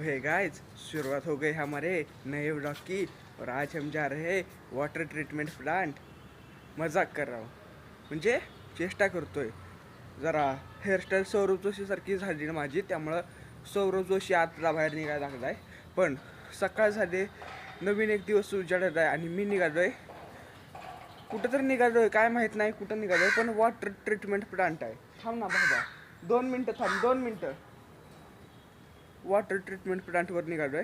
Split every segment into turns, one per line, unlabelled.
Hey guys, शुरुआत हो गई हमारे नए व्लॉग की। और आज हम जा रहे हैं वाटर ट्रीटमेंट प्लांट। मजाक कर रहा हूँ, म्हणजे चेष्टा करतोय जरा। हेअरस्टाईल सौरभ जोशी सारखी झाली ना माझी, त्यामुळं सौरभ जोशी आतला बाहेर निघायला लागलाय. पण सकाळ झाले, नवीन एक दिवस उजाडत आहे आणि मी निघालोय कुठं तर निघालोय, काय माहीत नाही कुठं निघालोय, पण वॉटर ट्रीटमेंट प्लांट आहे. थांब ना बाबा, 2 मिनटं थांब, 2 मिनटं. वॉटर ट्रीटमेंट प्लांटवर निघालोय.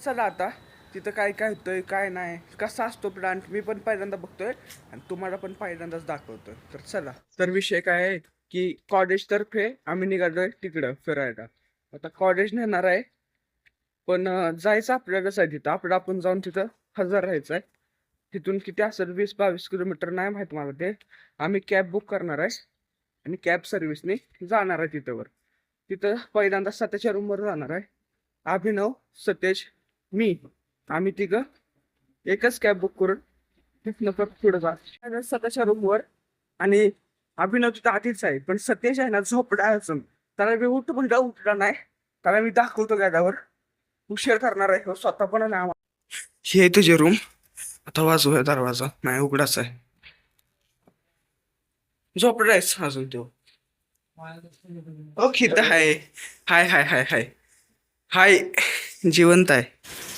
चला आता तिथं काय काय होतंय काय नाही, कसा असतो प्लांट, मी पण पहिल्यांदा बघतोय आणि तुम्हाला पण पहिल्यांदाच दाखवतोय. तर चला. तर विषय काय आहे की कॉलेजतर्फे आम्ही निघालोय तिकडं फिरायला. आता कॉलेज नेणार आहे, पण जायचं आपल्यालाच आहे तिथं. आपण जाऊन तिथं हजर राहायचं आहे. तिथून किती असेल, 20-22 किलोमीटर नाही माहित मला ते. आम्ही कॅब बुक करणार आहे आणि कॅब सर्व्हिसने जाणार आहे तिथं. तिथं पहिल्यांदा स्वतःच्या रूमवर जाणार आहे. अभिनव, सतेज, मी, आम्ही तिघं एकच कॅब बुक करून तिथनं पुढे जा स्वतःच्या रूमवर. आणि अभिनव तिथं आधीच आहे, पण सतेज आहे ना झोपडा असून त्याला मी म्हणलं उठला नाही. त्याला मी दाखवतो गॅदावर, उशीर करणार आहे स्वतः पण नाही. हे तुझे रूम. आता वाजवूया दरवाजा, नाही उघडाच आहे. झोपडा आहेस अजून तो. ओके तर हाय हाय हाय हाय हाय हाय जिवंत आहे.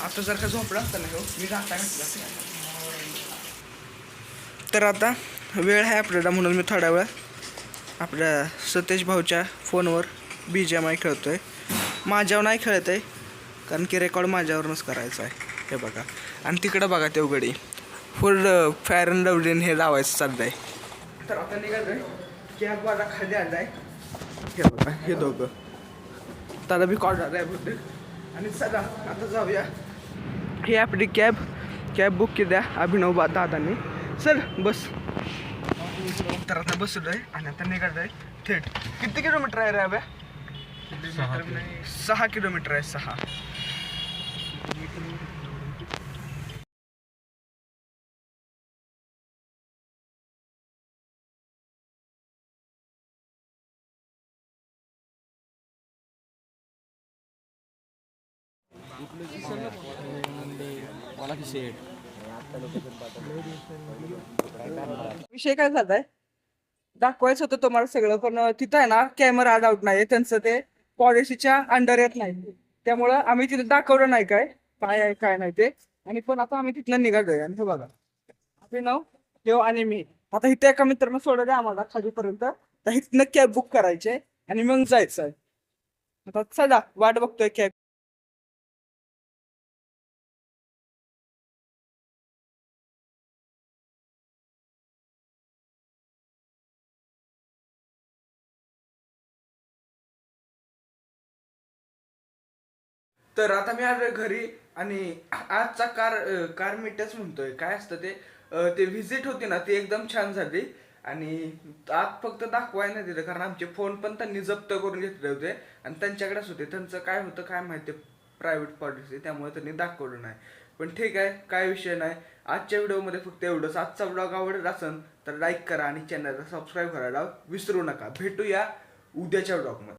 आता जर का झोपला असता ना मी जाता म्हटलं. तर आता वेळ आहे आपल्याला, म्हणून मी थोड्या वेळ आपल्या सतेज भाऊच्या फोनवर BGMI खेळतोय. माझ्यावर नाही खेळत आहे, कारण की रेकॉर्ड माझ्यावरूनच करायचं आहे. हे बघा, आणि तिकडं बघा ते उघडी फुल फेअर अँड लवली हे लावायचं चाललंय. तर आता निघालोय, कॅब वाला खाली आलाय. हे बघा हे दोघं, त्याला बी कॉल झालाय बहुतेक. आणि चला आता जाऊया. ही आपली कॅब बुक केली आहे अभिनव दादांनी. चल बस. तर आता बसलोय आणि आता निघालोय थेट. किती किलोमीटर आहे रे अभ्या? 6 किलोमीटर आहे. 6. विषय काय झालाय, दाखवायचं होतं तुम्हाला सगळं, पण तिथं आहे ना कॅमेरा अलाउड नाही. त्यांचं ते पॉलिसीच्या अंडर येत नाही, त्यामुळं आम्ही तिथे दाखवलं नाही काय आहे काय नाही ते. आणि पण आता आम्ही तिथनं निघालोय. आणि हे बघा अभिनव, देव आणि मी. आता इथे एका मित्रानं सोडलं आम्हाला खालीपर्यंत, तर इथनं कॅब बुक करायचे आणि मग जायचंय. आता चला वाट बघतोय कॅब. तर आता मी आलोय घरी. आणि आजचा कार मीटच म्हणतोय, काय असतं ते, ते व्हिजिट होती ना ती एकदम छान झाली. आणि आत फक्त दाखवाय नाही दिलं, कारण आमचे फोन पण त्यांनी जप्त करून घेतले होते आणि त्यांच्याकडेच होते. त्यांचं काय होतं काय माहिती, प्रायव्हेट पॉलिसी, त्यामुळे त्यांनी दाखवलं नाही. पण ठीक आहे, काय विषय नाही. आजच्या व्हिडिओमध्ये फक्त एवढंच. आजचा ब्लॉग आवडला असेल तर लाईक करा आणि चॅनलला सबस्क्राईब करायला विसरू नका. भेटूया उद्याच्या ब्लॉगमध्ये.